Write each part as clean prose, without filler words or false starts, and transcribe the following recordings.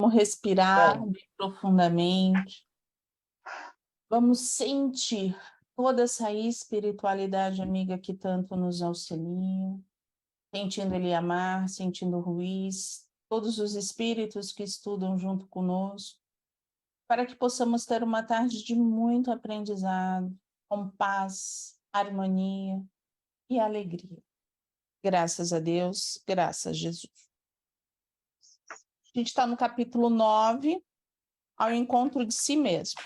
Vamos respirar bem profundamente. Vamos sentir toda essa espiritualidade amiga que tanto nos auxilia. Sentindo Eliamar, sentindo Ruiz, todos os espíritos que estudam junto conosco, para que possamos ter uma tarde de muito aprendizado, com paz, harmonia e alegria. Graças a Deus, graças a Jesus. A gente está no capítulo 9, ao encontro de si mesmo.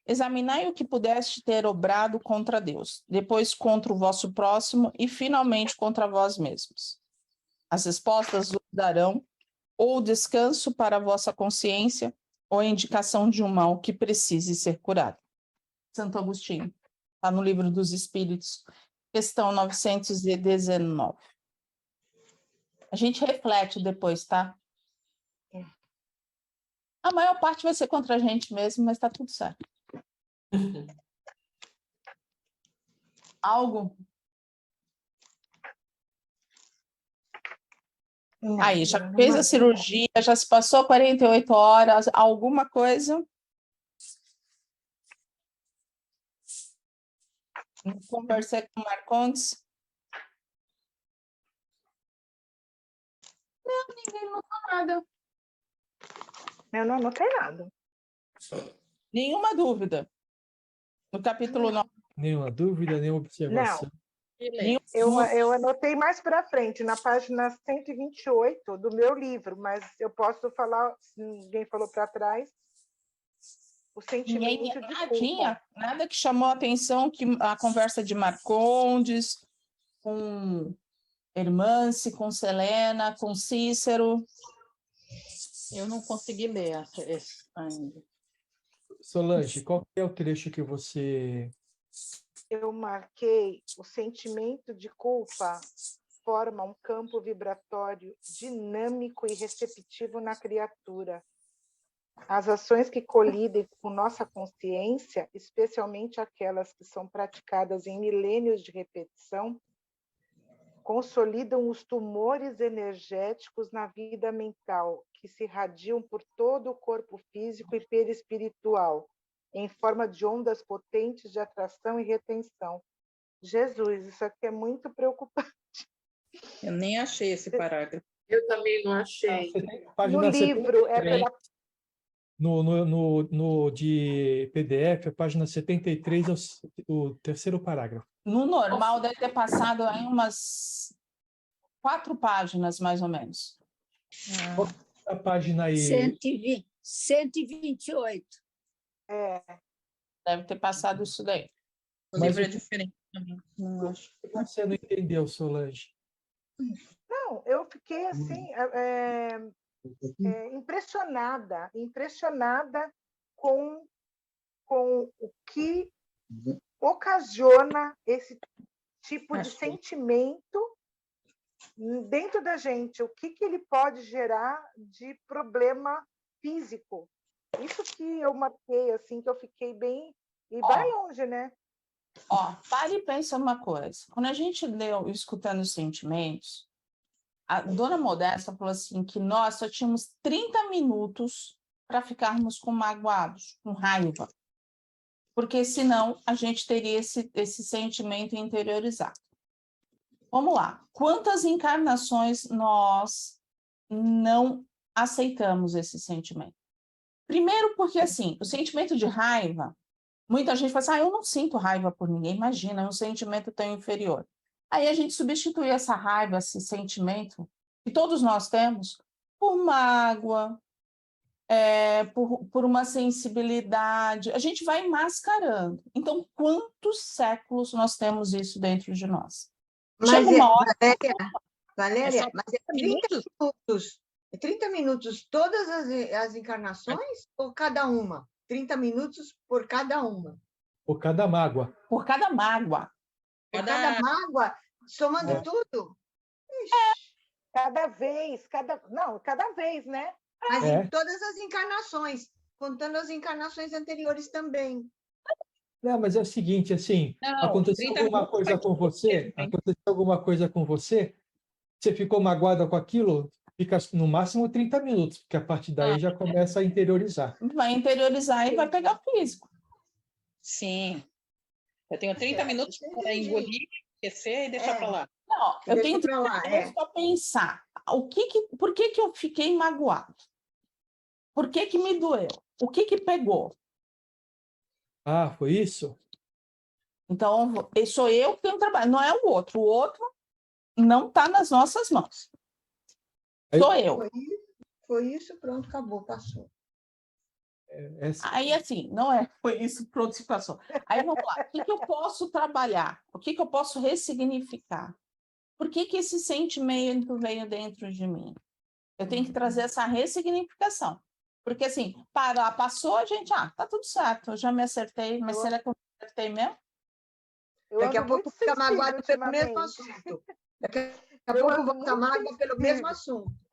Examinai o que pudeste ter obrado contra Deus, depois contra o vosso próximo e finalmente contra vós mesmos. As respostas vos darão ou descanso para a vossa consciência ou a indicação de um mal que precise ser curado. Santo Agostinho, está no Livro dos Espíritos, questão 919. A gente reflete depois, tá? A maior parte vai ser contra a gente mesmo, mas está tudo certo. Algo? Aí, já fez a cirurgia, já se passou 48 horas, alguma coisa? Conversei com o Marcondes. Não, ninguém notou nada. Eu não anotei nada. Nenhuma dúvida. No capítulo 9. Nenhuma dúvida, nenhuma observação. Eu anotei mais para frente, na página 128 do meu livro, mas eu posso falar, se ninguém falou para trás, o sentimento de culpa. Tinha nada que chamou a atenção, que a conversa de Marcondes, com Hermance, com Selena, com Cícero. Eu não consegui ler ainda. Solange, qual é o trecho que você... Eu marquei o sentimento de culpa forma um campo vibratório dinâmico e receptivo na criatura. As ações que colidem com nossa consciência, especialmente aquelas que são praticadas em milênios de repetição, consolidam os tumores energéticos na vida mental, que se irradiam por todo o corpo físico e perispiritual, em forma de ondas potentes de atração e retenção. Jesus, isso aqui é muito preocupante. Eu nem achei esse parágrafo. Eu também não achei. No livro, é pela... No de PDF, a página 73 é o terceiro parágrafo. No normal, deve ter passado aí umas 4 páginas, mais ou menos. Qual é a página aí? 128. Deve ter passado isso daí. O livro é diferente também. O que você não entendeu, Solange? Não, eu fiquei assim, impressionada com o que ocasiona esse tipo de sentimento dentro da gente, o que ele pode gerar de problema físico. Isso que eu marquei, assim, que eu fiquei bem... E vai longe, né? Pare e pensa uma coisa. Quando a gente leu Escutando os Sentimentos, a dona Modesta falou assim que nós só tínhamos 30 minutos para ficarmos magoados, com raiva, porque senão a gente teria esse sentimento interiorizado. Vamos lá. Quantas encarnações nós não aceitamos esse sentimento? Primeiro porque, assim, o sentimento de raiva, muita gente fala assim, eu não sinto raiva por ninguém, imagina, é um sentimento tão inferior. Aí a gente substitui essa raiva, esse sentimento, que todos nós temos, por mágoa, por uma sensibilidade. A gente vai mascarando. Então, quantos séculos nós temos isso dentro de nós? Mas Valéria, mas é 30 minutos. É 30 minutos todas as encarnações ou cada uma? 30 minutos por cada uma? Por cada mágoa. Por cada mágoa. Por cada mágoa, somando tudo? Cada vez, né? Mas em todas as encarnações, contando as encarnações anteriores também. Não, mas é o seguinte, assim, aconteceu alguma coisa com você? Aconteceu alguma coisa com você? Você ficou magoada com aquilo? Fica no máximo 30 minutos, porque a partir daí já começa a interiorizar. Vai interiorizar e vai pegar físico. Sim. Eu tenho 30 minutos para entendi. engolir, esquecer e deixar para lá. Não, eu Deixa tenho pra lá, 30 minutos para pensar. Por que que eu fiquei magoado? Por que que me doeu? O que que pegou? Ah, foi isso? Então, sou eu que tenho trabalho, não é o outro. O outro não está nas nossas mãos. Aí- Sou eu. Foi isso, pronto, acabou, passou. Aí, assim, não é, foi isso, pronto, se passou. Aí, vamos lá, o que que eu posso trabalhar? O que que eu posso ressignificar? Por que que esse sentimento veio dentro de mim? Eu tenho que trazer essa ressignificação. Porque, assim, passou, a gente, tá tudo certo, eu já me acertei, mas será que eu me acertei mesmo? Eu Daqui a ando pouco muito fica sensível magoado pelo mesmo ultimamente. assunto. Daqui a Eu pouco ando volta muito mágoa pelo mesmo sensível. assunto.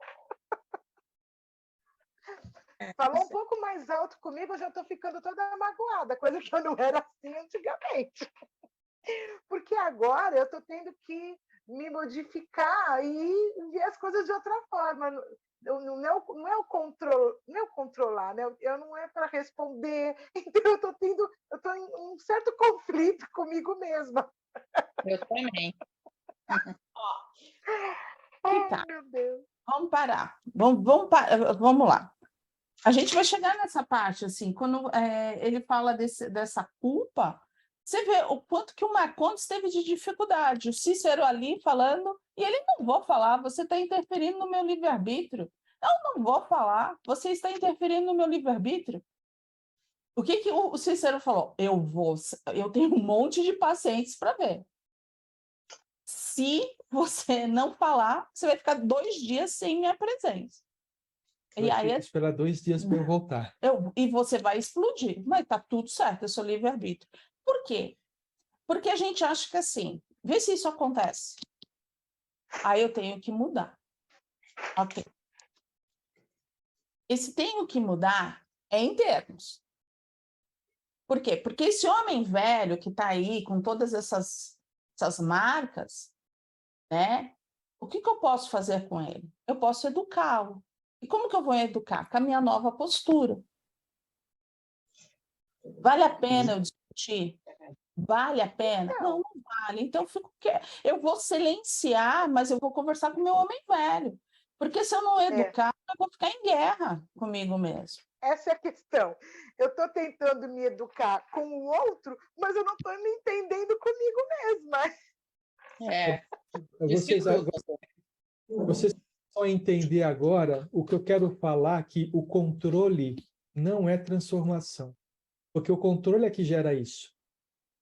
Falou um pouco mais alto comigo, eu já estou ficando toda magoada, coisa que eu não era assim antigamente. Porque agora eu estou tendo que me modificar e ver as coisas de outra forma. Não é o controle, não é o controlar, né? Eu não é para responder. Então eu estou em um certo conflito comigo mesma. Eu também. Que tá. Ai, meu Deus. Vamos parar. Vamos lá. A gente vai chegar nessa parte, assim, quando ele fala dessa culpa, você vê o quanto que o Marcondes teve de dificuldade. O Cícero ali falando, e ele não vou falar, você está interferindo no meu livre-arbítrio. Eu não vou falar, você está interferindo no meu livre-arbítrio. O que que o Cícero falou? Eu tenho um monte de pacientes para ver. Se você não falar, você vai ficar 2 dias sem minha presença. E Vai aí ter que esperar 2 dias para eu voltar. e você vai explodir, mas tá tudo certo, eu sou livre-arbítrio. Por quê? Porque a gente acha que assim, vê se isso acontece. Aí eu tenho que mudar. Ok. Esse tenho que mudar é em termos. Por quê? Porque esse homem velho que está aí com todas essas marcas, né? O que eu posso fazer com ele? Eu posso educá-lo. E como que eu vou educar? Com a minha nova postura. Vale a pena eu discutir? Vale a pena? Não, não vale. Então, eu vou silenciar, mas eu vou conversar com o meu homem velho. Porque se eu não educar, eu vou ficar em guerra comigo mesmo. Essa é a questão. Eu estou tentando me educar com o outro, mas eu não estou me entendendo comigo mesma. Vocês só entender agora o que eu quero falar, que o controle não é transformação. Porque o controle é que gera isso.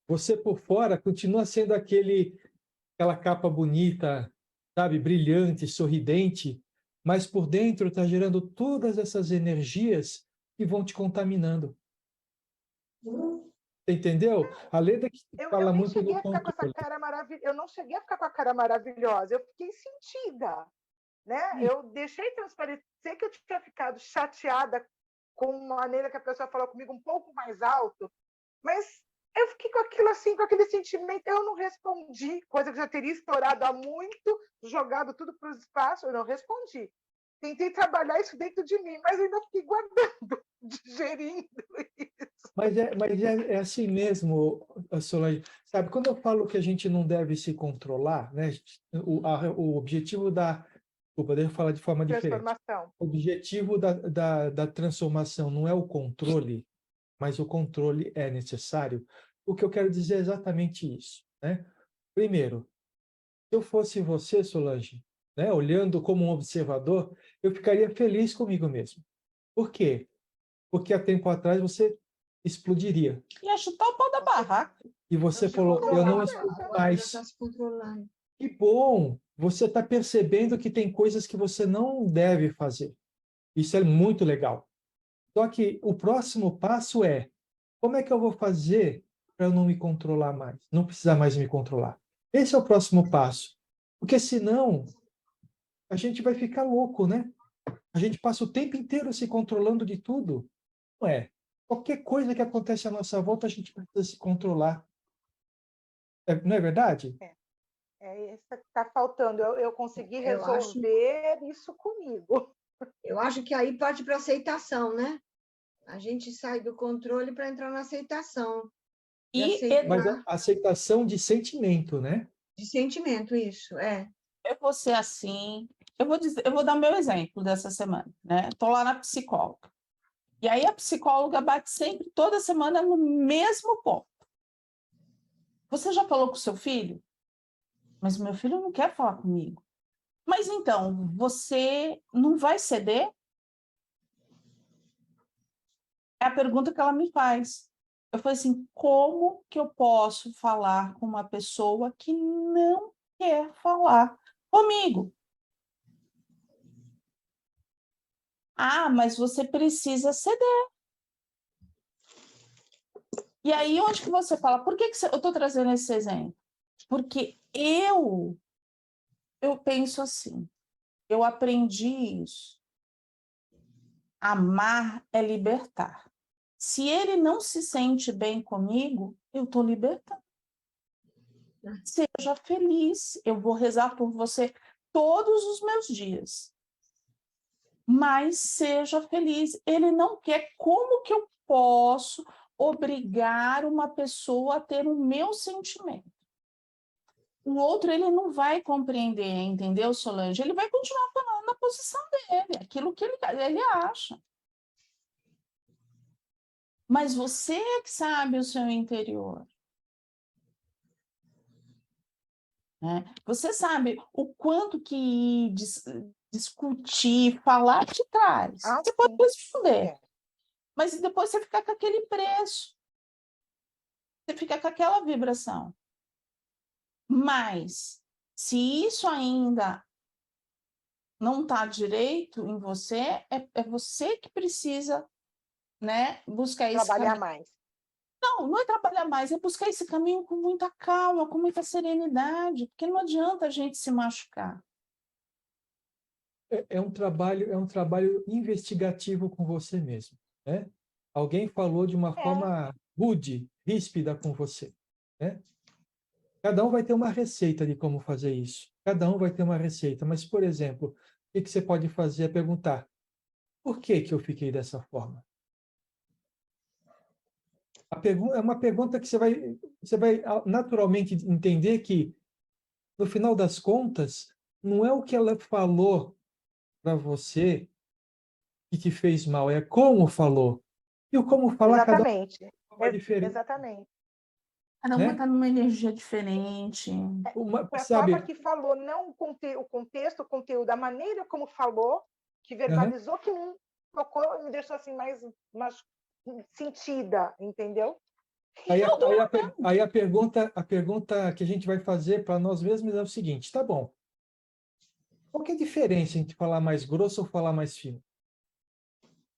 Você por fora continua sendo aquela capa bonita, sabe, brilhante, sorridente, mas por dentro está gerando todas essas energias que vão te contaminando. Entendeu? A Leda que fala muito do controle. Eu não cheguei a ficar com a cara maravilhosa, eu fiquei sentida. Né? Eu deixei transparecer que eu tinha ficado chateada com a maneira que a pessoa falou comigo um pouco mais alto, mas eu fiquei com aquilo assim, com aquele sentimento, eu não respondi, coisa que já teria estourado há muito, jogado tudo para o espaço, eu não respondi. Tentei trabalhar isso dentro de mim, mas eu ainda fiquei guardando, digerindo isso. Mas é assim mesmo, Solange. Sabe, quando eu falo que a gente não deve se controlar, né? O objetivo da... Desculpa, deixa eu falar de forma diferente. O objetivo da transformação não é o controle, mas o controle é necessário. O que eu quero dizer é exatamente isso, né? Primeiro, se eu fosse você, Solange, né, olhando como um observador, eu ficaria feliz comigo mesmo. Por quê? Porque há tempo atrás você explodiria. Ia chutar o pau da barraca. E você falou, eu não explodo mais. Que bom! Você está percebendo que tem coisas que você não deve fazer. Isso é muito legal. Só que o próximo passo é, como é que eu vou fazer para eu não me controlar mais? Não precisar mais me controlar. Esse é o próximo passo. Porque senão, a gente vai ficar louco, né? A gente passa o tempo inteiro se controlando de tudo. Não é? Qualquer coisa que acontece à nossa volta, a gente precisa se controlar. Não é verdade? É isso que está faltando. Eu consegui resolver isso comigo. Eu acho que aí parte para aceitação, né? A gente sai do controle para entrar na aceitação. Mas a aceitação de sentimento, né? De sentimento, isso, Eu vou ser assim. Eu vou dar meu exemplo dessa semana, né? Estou lá na psicóloga. E aí a psicóloga bate sempre, toda semana, no mesmo ponto. Você já falou com o seu filho? Mas o meu filho não quer falar comigo. Mas então, você não vai ceder? É a pergunta que ela me faz. Eu falei assim, como que eu posso falar com uma pessoa que não quer falar comigo? Ah, mas você precisa ceder. E aí, onde que você fala? Por que eu estou trazendo esse exemplo? Porque eu penso assim, eu aprendi isso. Amar é libertar. Se ele não se sente bem comigo, eu estou libertando. Seja feliz. Eu vou rezar por você todos os meus dias. Mas seja feliz. Ele não quer. Como que eu posso obrigar uma pessoa a ter o meu sentimento? O outro, ele não vai compreender, entendeu, Solange? Ele vai continuar falando na posição dele, aquilo que ele acha. Mas você é que sabe o seu interior. Né? Você sabe o quanto que discutir, falar te traz. Você pode responder, mas depois você fica com aquele preço. Você fica com aquela vibração. Mas, se isso ainda não está direito em você, é você que precisa, né, buscar esse trabalhar caminho. Mais. Não é trabalhar mais, é buscar esse caminho com muita calma, com muita serenidade, porque não adianta a gente se machucar. É um trabalho investigativo com você mesmo, né? Alguém falou de uma forma rude, ríspida com você, né? Cada um vai ter uma receita de como fazer isso. Cada um vai ter uma receita. Mas, por exemplo, o que você pode fazer é perguntar: por que eu fiquei dessa forma? É uma pergunta que você vai naturalmente entender que, no final das contas, não é o que ela falou para você que te fez mal, é como falou. E o como falar Exatamente. Cada um é diferente. Exatamente. Cada uma está numa energia diferente. Foi a forma que falou, não o contexto, o conteúdo, a maneira como falou, que verbalizou, que me tocou, me deixou assim mais sentida, entendeu? Aí a pergunta que a gente vai fazer para nós mesmos é o seguinte: tá bom, qual que é a diferença entre falar mais grosso ou falar mais fino?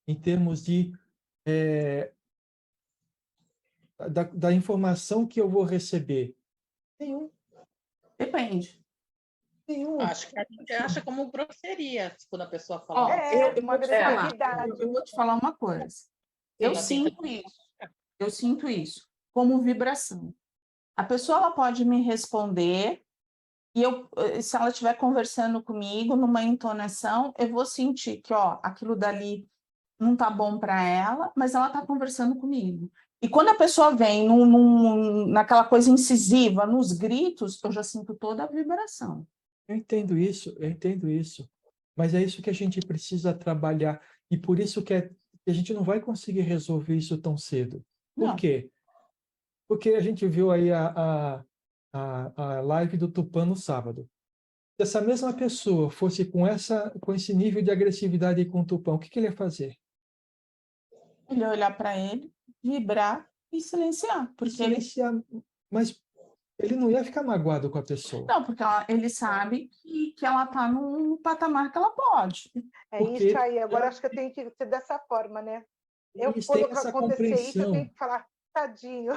Em termos de da informação que eu vou receber? Nenhum. Depende. Nenhum. Acho que a gente acha como grosseria quando a pessoa fala. Eu vou te falar uma coisa. Eu sinto isso como vibração. A pessoa ela pode me responder e se ela estiver conversando comigo numa entonação, eu vou sentir que aquilo dali não está bom para ela, mas ela está conversando comigo. E quando a pessoa vem naquela coisa incisiva, nos gritos, eu já sinto toda a vibração. Eu entendo isso. Mas é isso que a gente precisa trabalhar. E por isso que a gente não vai conseguir resolver isso tão cedo. Por quê? Porque a gente viu aí a live do Tupã no sábado. Se essa mesma pessoa fosse com esse nível de agressividade com o Tupã, o que ele ia fazer? Ele ia olhar para ele, vibrar e silenciar. Mas ele não ia ficar magoado com a pessoa. Não, porque ele sabe que ela está num patamar que ela pode. Isso aí. Agora acho que eu tenho que ser dessa forma, né? Quando acontecer isso, eu tenho que falar, tadinho.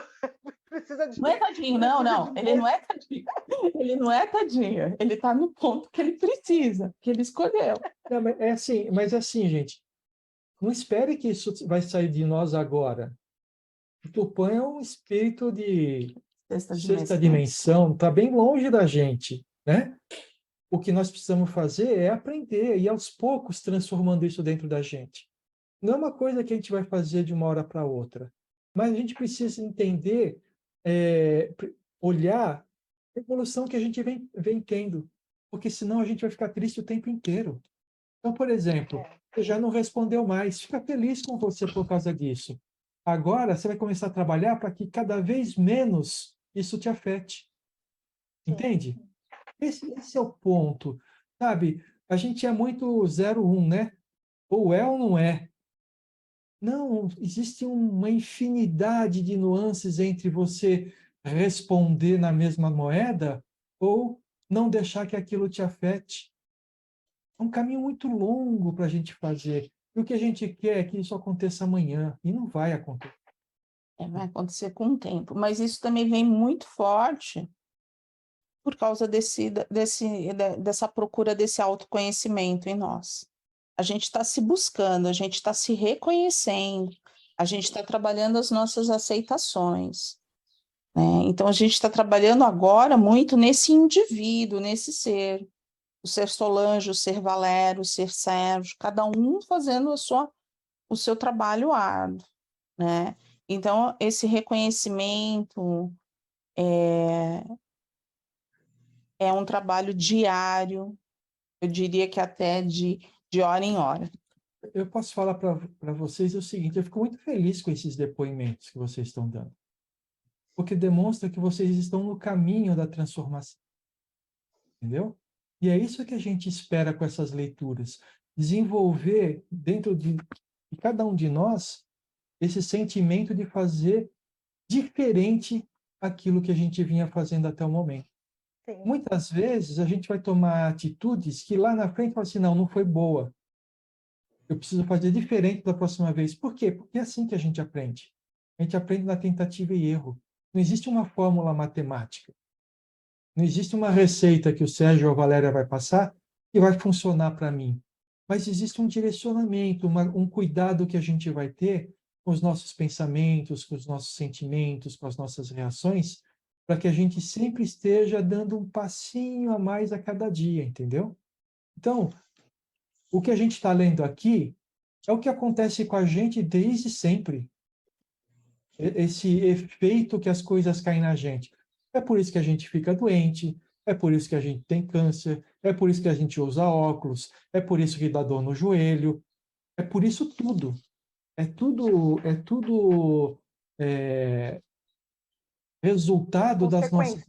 Precisa de... Não é tadinho, não. Ele não é tadinho. Ele não é tadinho. Ele está no ponto que ele precisa, que ele escolheu. Não, mas assim, gente, não espere que isso vai sair de nós agora. O Tupã é um espírito de sexta dimensão, está bem longe da gente, né? O que nós precisamos fazer é aprender e, aos poucos, transformando isso dentro da gente. Não é uma coisa que a gente vai fazer de uma hora para outra, mas a gente precisa entender, olhar a evolução que a gente vem tendo, porque senão a gente vai ficar triste o tempo inteiro. Então, por exemplo, você já não respondeu mais, fica feliz com você por causa disso. Agora, você vai começar a trabalhar para que cada vez menos isso te afete. Entende? Esse é o ponto, sabe? A gente é muito 0-1, né? Ou é ou não é. Não, existe uma infinidade de nuances entre você responder na mesma moeda ou não deixar que aquilo te afete. É um caminho muito longo para a gente fazer. E o que a gente quer é que isso aconteça amanhã, e não vai acontecer. Vai acontecer com o tempo, mas isso também vem muito forte por causa dessa procura desse autoconhecimento em nós. A gente está se buscando, a gente está se reconhecendo, a gente está trabalhando as nossas aceitações, né? Então, a gente está trabalhando agora muito nesse indivíduo, nesse ser, o ser Solange, o ser Valério, o ser Sérgio, cada um fazendo o seu trabalho árduo, né? Então, esse reconhecimento é um trabalho diário, eu diria que até de hora em hora. Eu posso falar para vocês o seguinte, eu fico muito feliz com esses depoimentos que vocês estão dando, porque demonstra que vocês estão no caminho da transformação, entendeu? E é isso que a gente espera com essas leituras, desenvolver dentro de cada um de nós esse sentimento de fazer diferente aquilo que a gente vinha fazendo até o momento. Sim. Muitas vezes a gente vai tomar atitudes que lá na frente fala assim, não foi boa. Eu preciso fazer diferente da próxima vez. Por quê? Porque é assim que a gente aprende. A gente aprende na tentativa e erro. Não existe uma fórmula matemática. Não existe uma receita que o Sérgio ou a Valéria vai passar que vai funcionar para mim. Mas existe um direcionamento, um cuidado que a gente vai ter com os nossos pensamentos, com os nossos sentimentos, com as nossas reações, para que a gente sempre esteja dando um passinho a mais a cada dia, entendeu? Então, o que a gente está lendo aqui é o que acontece com a gente desde sempre. Esse efeito que as coisas caem na gente. É por isso que a gente fica doente, é por isso que a gente tem câncer, é por isso que a gente usa óculos, é por isso que dá dor no joelho, é por isso tudo. É tudo resultado das nossas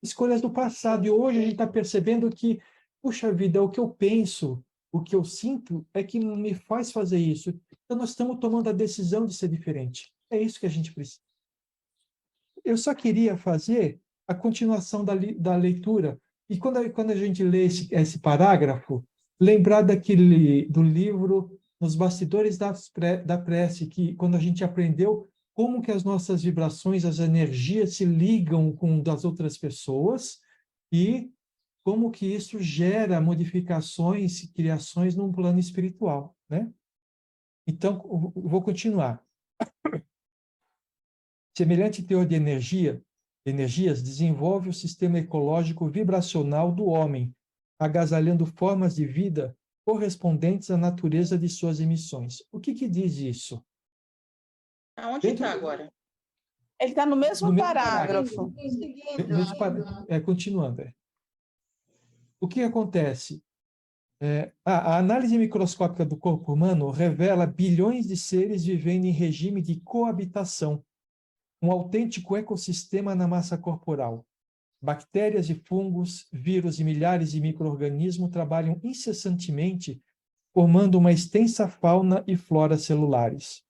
escolhas do passado. E hoje a gente está percebendo que, puxa vida, o que eu penso, o que eu sinto é que me faz fazer isso. Então nós estamos tomando a decisão de ser diferente. É isso que a gente precisa. Eu só queria fazer a continuação da leitura. E quando a gente lê esse parágrafo, lembrar do livro Nos Bastidores da Prece, que quando a gente aprendeu como que as nossas vibrações, as energias se ligam com das outras pessoas e como que isso gera modificações e criações num plano espiritual, né? Então, vou continuar. Semelhante teor de energias desenvolve o sistema ecológico vibracional do homem, agasalhando formas de vida correspondentes à natureza de suas emissões. O que diz isso? Aonde está agora? Ele está no mesmo parágrafo. Continuando. O que acontece? A análise microscópica do corpo humano revela bilhões de seres vivendo em regime de coabitação, um autêntico ecossistema na massa corporal. Bactérias e fungos, vírus e milhares de micro-organismos trabalham incessantemente, formando uma extensa fauna e flora celulares.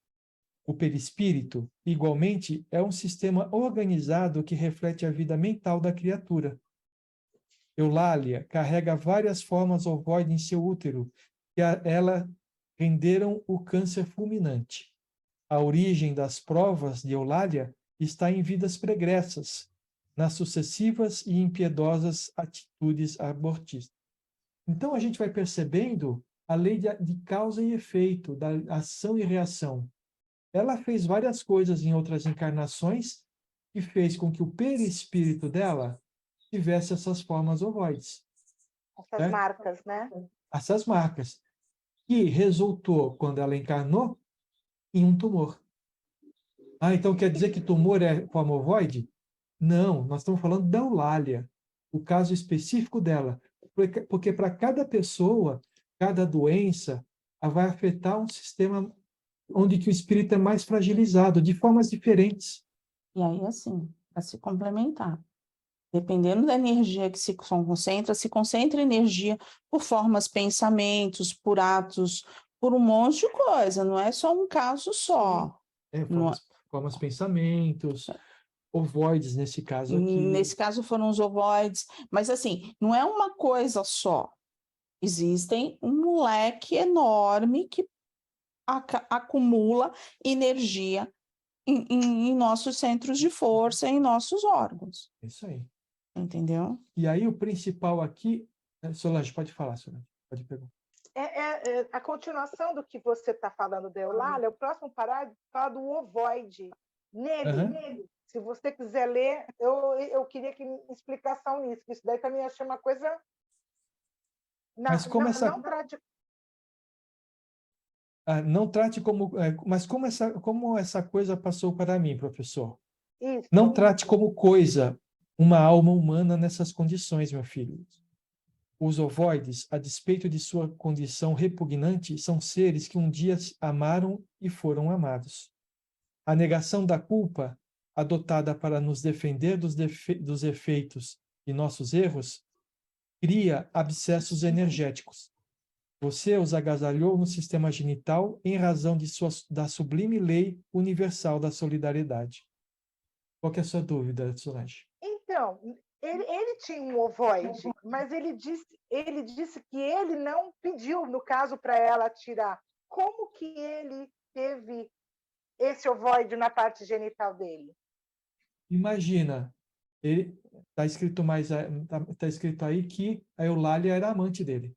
O perispírito, igualmente, é um sistema organizado que reflete a vida mental da criatura. Eulália carrega várias formas ovoides em seu útero, que ela renderam o câncer fulminante. A origem das provas de Eulália está em vidas pregressas, nas sucessivas e impiedosas atitudes abortistas. Então, a gente vai percebendo a lei de causa e efeito, da ação e reação. Ela fez várias coisas em outras encarnações que fez com que o perispírito dela tivesse essas formas ovoides. Essas marcas, né? Essas marcas, que resultou, quando ela encarnou, em um tumor. Ah, então quer dizer que tumor é forma ovoide? Não, nós estamos falando da Eulália, o caso específico dela. Porque para cada pessoa, cada doença, ela vai afetar um sistema onde que o espírito é mais fragilizado, de formas diferentes. E aí, assim, para se complementar, dependendo da energia que se concentra energia por formas, pensamentos, por atos, por um monte de coisa, não é só um caso só. Formas, pensamentos, ovoides nesse caso aqui. Nesse caso foram os ovoides, mas assim, não é uma coisa só. Existem um leque enorme que acumula energia em nossos centros de força, em nossos órgãos. Isso aí. Entendeu? E aí o principal aqui... Solange, pode falar, Solange. Pode perguntar. A continuação do que você está falando da Eulália, o próximo parágrafo fala do ovoide. Nele, se você quiser ler, eu queria que explicação nisso, que isso daí também achei uma coisa... Mas como não trate como... Mas como essa coisa passou para mim, professor? Isso. Não trate como coisa uma alma humana nessas condições, meu filho. Os ovoides, a despeito de sua condição repugnante, são seres que um dia amaram e foram amados. A negação da culpa, adotada para nos defender dos efeitos de nossos erros, cria abscessos energéticos. Você os agasalhou no sistema genital em razão da sublime lei universal da solidariedade. Qual que é a sua dúvida, Solange? Então, ele tinha um ovoide, mas ele disse que ele não pediu, no caso, para ela tirar. Como que ele teve esse ovoide na parte genital dele? Imagina, ele está escrito tá escrito aí que a Eulália era amante dele.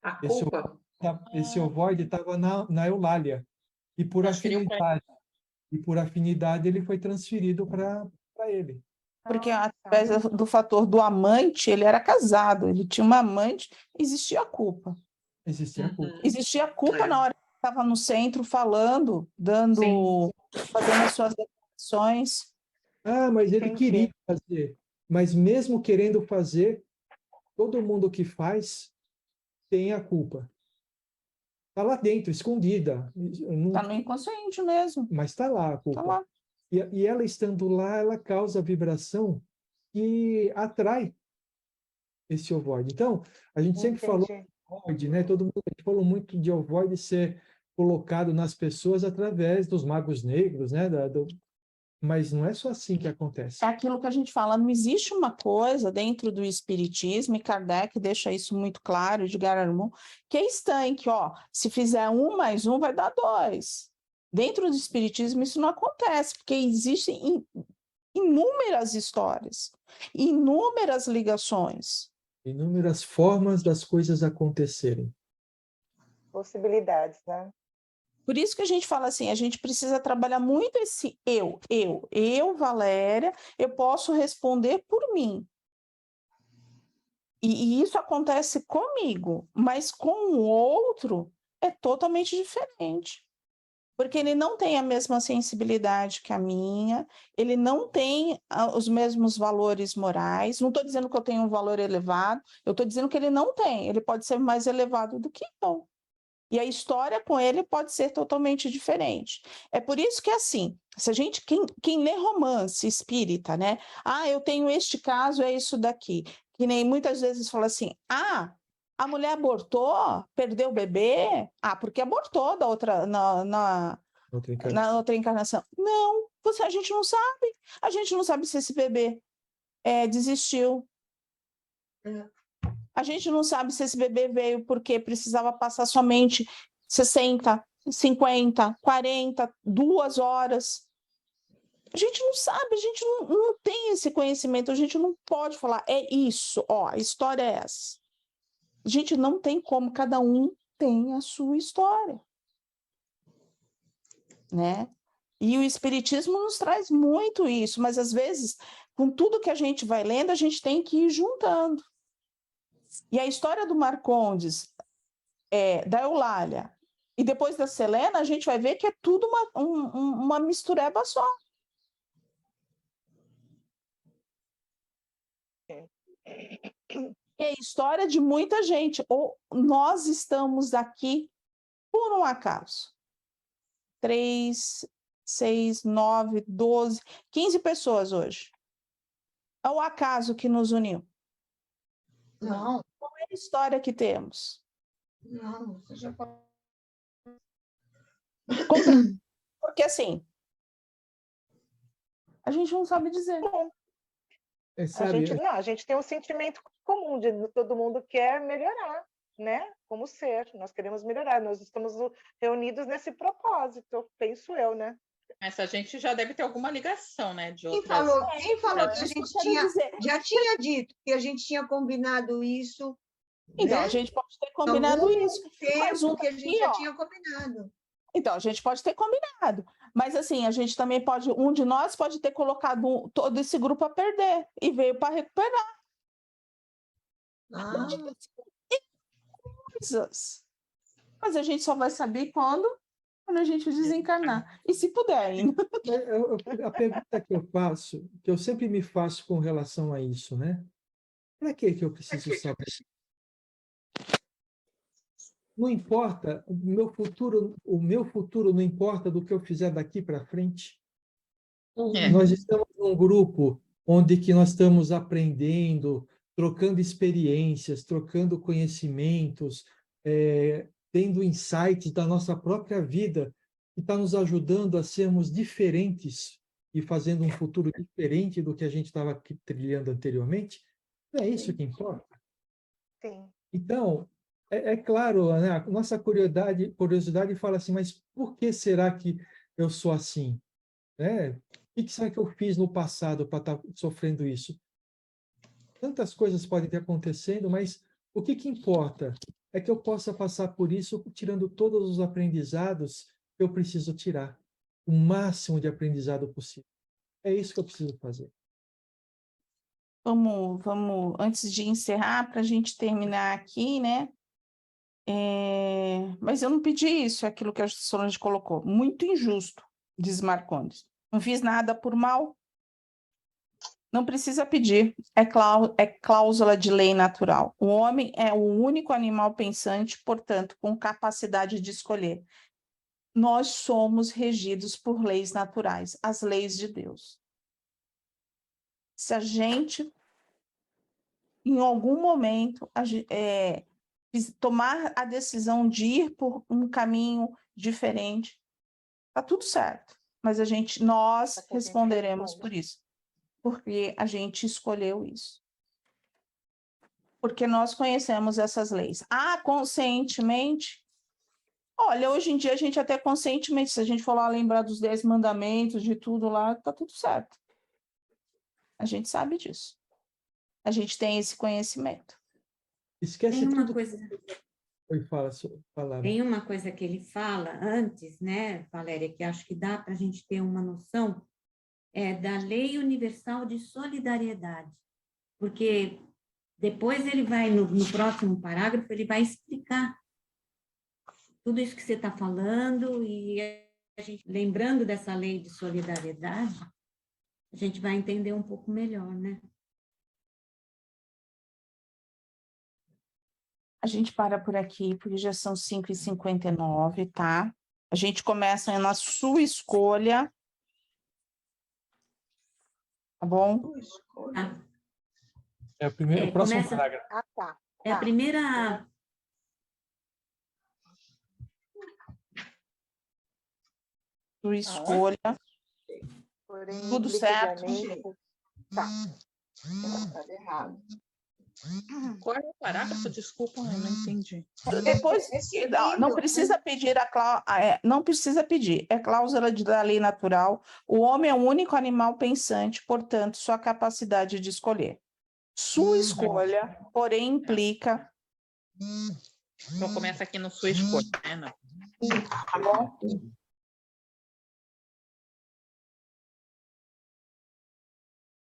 A culpa? Esse ovoide estava na Eulália e por afinidade ele foi transferido para ele. Porque através do fator do amante, ele era casado, ele tinha uma amante, existia a culpa. Existia a culpa. Existia a culpa na hora que estava no centro falando, fazendo as suas declarações. Ah, mas ele queria fazer. Mas mesmo querendo fazer, todo mundo que faz tem a culpa. Está lá dentro, escondida. Está no inconsciente mesmo. Mas está lá a culpa. Tá lá. E ela estando lá, ela causa vibração que atrai esse ovoide. Então, a gente sempre falou de ovoide, né? A gente falou muito de ovoide ser colocado nas pessoas através dos magos negros, né? Mas não é só assim que acontece. É aquilo que a gente fala, não existe uma coisa dentro do espiritismo, e Kardec deixa isso muito claro, Edgar Armand, que é estanque, ó, se fizer 1 mais 1 vai dar 2. Dentro do espiritismo isso não acontece, porque existem inúmeras histórias, inúmeras ligações. Inúmeras formas das coisas acontecerem. Possibilidades, né? Por isso que a gente fala assim, a gente precisa trabalhar muito esse eu, Valéria, eu posso responder por mim. E isso acontece comigo, mas com o outro é totalmente diferente. Porque ele não tem a mesma sensibilidade que a minha, ele não tem os mesmos valores morais. Não estou dizendo que eu tenho um valor elevado, eu estou dizendo que ele não tem, ele pode ser mais elevado do que eu. E a história com ele pode ser totalmente diferente. É por isso que, assim, se a gente, quem lê romance espírita, né? Ah, eu tenho este caso, é isso daqui. Que nem muitas vezes fala assim, a mulher abortou, perdeu o bebê, porque abortou da outra, na outra encarnação. Não, a gente não sabe. A gente não sabe se esse bebê desistiu. A gente não sabe se esse bebê veio porque precisava passar somente 60, 50, 40, 2 horas. A gente não sabe, a gente não tem esse conhecimento, a gente não pode falar, é isso, ó, a história é essa. A gente não tem como, cada um tem a sua história, né? E o Espiritismo nos traz muito isso, mas às vezes, com tudo que a gente vai lendo, a gente tem que ir juntando. E a história do Marcondes, da Eulália, e depois da Selena, a gente vai ver que é tudo uma mistureba só. É a história de muita gente. Ou nós estamos aqui por um acaso. 3, 6, 9, 12, 15 pessoas hoje. É o acaso que nos uniu. Não, Qual é a história que temos? não, você já falou. Porque assim, a gente não sabe dizer. Sabe, A gente tem um sentimento comum de todo mundo quer melhorar, né? Como ser, nós queremos melhorar, nós estamos reunidos nesse propósito, penso eu, né? Mas a gente já deve ter alguma ligação, né? De Quem outras... falou que a gente já tinha dito que a gente tinha combinado isso? Então, né? a gente pode ter combinado isso. Mas um que a gente já tinha combinado. Então, a gente pode ter combinado. Mas, assim, a gente também pode... Um de nós pode ter colocado todo esse grupo a perder e veio para recuperar. Coisas. Mas a gente só vai saber quando a gente desencarnar. E se puder ainda. A pergunta que eu faço, que eu sempre me faço com relação a isso, né? Para que eu preciso saber? Não importa, o meu futuro não importa do que eu fizer daqui para frente. Nós estamos num grupo onde que nós estamos aprendendo, trocando experiências, trocando conhecimentos, tendo insights da nossa própria vida, que está nos ajudando a sermos diferentes e fazendo um futuro diferente do que a gente estava trilhando anteriormente. Não é isso que importa? Sim. Então, é claro, né? A nossa curiosidade fala assim, mas por que será que eu sou assim? O que será que eu fiz no passado para estar sofrendo isso? Tantas coisas podem ter acontecendo, mas o que importa é que eu possa passar por isso tirando todos os aprendizados que eu preciso tirar. O máximo de aprendizado possível. É isso que eu preciso fazer. Vamos, antes de encerrar, para a gente terminar aqui, né? Mas eu não pedi isso, é aquilo que a Solange colocou. Muito injusto, diz Marcondes. Não fiz nada por mal. Não precisa pedir, é cláusula de lei natural. O homem é o único animal pensante, portanto, com capacidade de escolher. Nós somos regidos por leis naturais, as leis de Deus. Se a gente, em algum momento, tomar a decisão de ir por um caminho diferente, está tudo certo. Mas nós responderemos por isso. Porque a gente escolheu isso. Porque nós conhecemos essas leis. Conscientemente? Olha, hoje em dia a gente até conscientemente, se a gente for lá lembrar dos 10 mandamentos, de tudo lá, tá tudo certo. A gente sabe disso. A gente tem esse conhecimento. Esquece tem uma tudo. coisa. Fala. Tem uma coisa que ele fala antes, né, Valéria, que acho que dá para a gente ter uma noção, da Lei Universal de Solidariedade. Porque depois ele vai, no próximo parágrafo, ele vai explicar tudo isso que você está falando, e a gente, lembrando dessa lei de solidariedade, a gente vai entender um pouco melhor, né? A gente para por aqui, porque já são 5h59, tá? A gente começa na sua escolha. Tá bom? Tá. O próximo parágrafo. Tá. É a primeira... Sua escolha. Porém, Tudo certo. Tá. Tá errado. Qual é o parágrafo? Desculpa, eu não entendi. Depois, não precisa pedir não precisa pedir. É cláusula da lei natural. O homem é o único animal pensante, portanto, sua capacidade de escolher. Sua escolha, porém, implica. Então começa aqui no sua escolha, né? Tá bom?